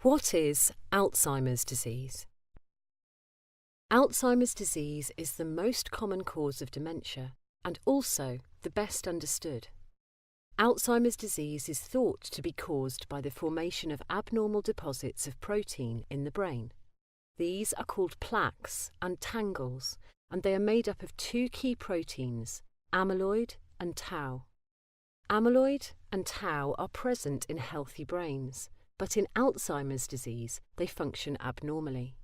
What is Alzheimer's disease? Alzheimer's disease is the most common cause of dementia and also the best understood. Alzheimer's disease is thought to be caused by the formation of abnormal deposits of protein in the brain. These are called plaques and tangles, and they are made up of two key proteins, amyloid and tau. Amyloid and tau are present in healthy brains, but in Alzheimer's disease they function abnormally.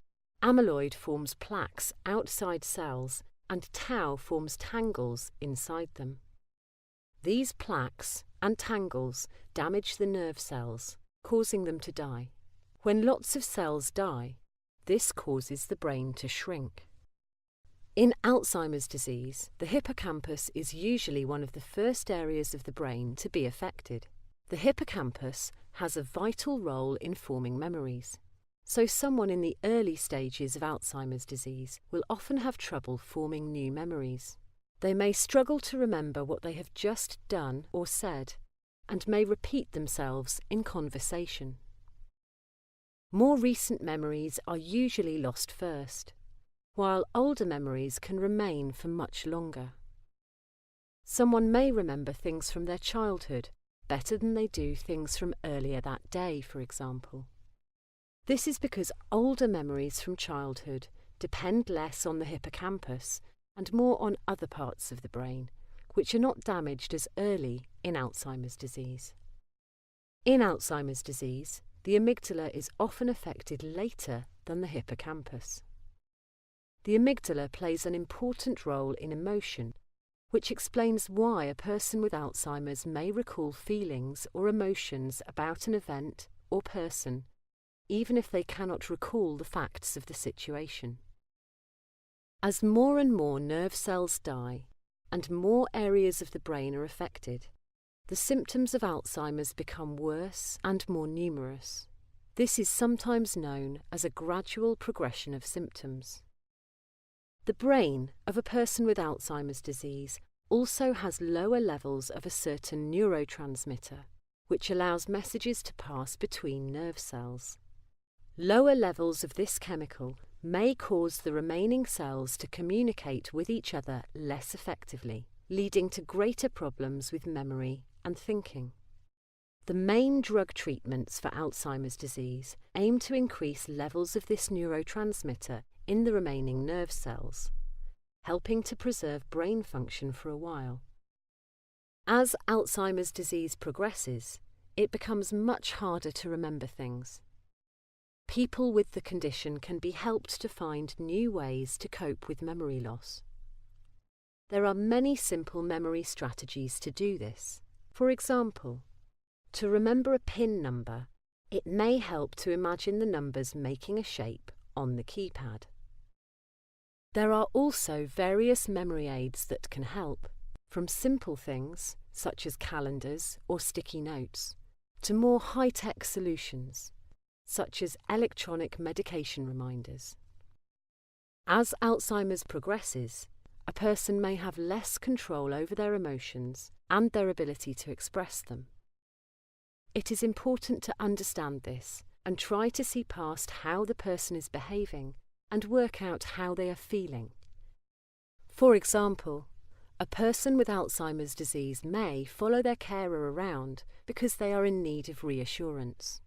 Amyloid forms plaques outside cells and tau forms tangles inside them. These plaques and tangles damage the nerve cells, causing them to die. When lots of cells die, this causes the brain to shrink. In Alzheimer's disease, the hippocampus is usually one of the first areas of the brain to be affected. The hippocampus has a vital role in forming memories, so someone in the early stages of Alzheimer's disease will often have trouble forming new memories. They may struggle to remember what they have just done or said, and may repeat themselves in conversation. More recent memories are usually lost first, while older memories can remain for much longer. Someone may remember things from their childhood better than they do things from earlier that day, for example. This is because older memories from childhood depend less on the hippocampus and more on other parts of the brain, which are not damaged as early in Alzheimer's disease. In Alzheimer's disease, the amygdala is often affected later than the hippocampus. The amygdala plays an important role in emotion, which explains why a person with Alzheimer's may recall feelings or emotions about an event or person, even if they cannot recall the facts of the situation. As more and more nerve cells die and more areas of the brain are affected, the symptoms of Alzheimer's become worse and more numerous. This is sometimes known as a gradual progression of symptoms. The brain of a person with Alzheimer's disease also has lower levels of a certain neurotransmitter, which allows messages to pass between nerve cells. Lower levels of this chemical may cause the remaining cells to communicate with each other less effectively, leading to greater problems with memory and thinking. The main drug treatments for Alzheimer's disease aim to increase levels of this neurotransmitter in the remaining nerve cells, helping to preserve brain function for a while. As Alzheimer's disease progresses, it becomes much harder to remember things. People with the condition can be helped to find new ways to cope with memory loss. There are many simple memory strategies to do this. For example, to remember a PIN number, it may help to imagine the numbers making a shape on the keypad. There are also various memory aids that can help, from simple things such as calendars or sticky notes, to more high-tech solutions such as electronic medication reminders. As Alzheimer's progresses, a person may have less control over their emotions and their ability to express them. It is important to understand this and try to see past how the person is behaving and work out how they are feeling. For example, a person with Alzheimer's disease may follow their carer around because they are in need of reassurance.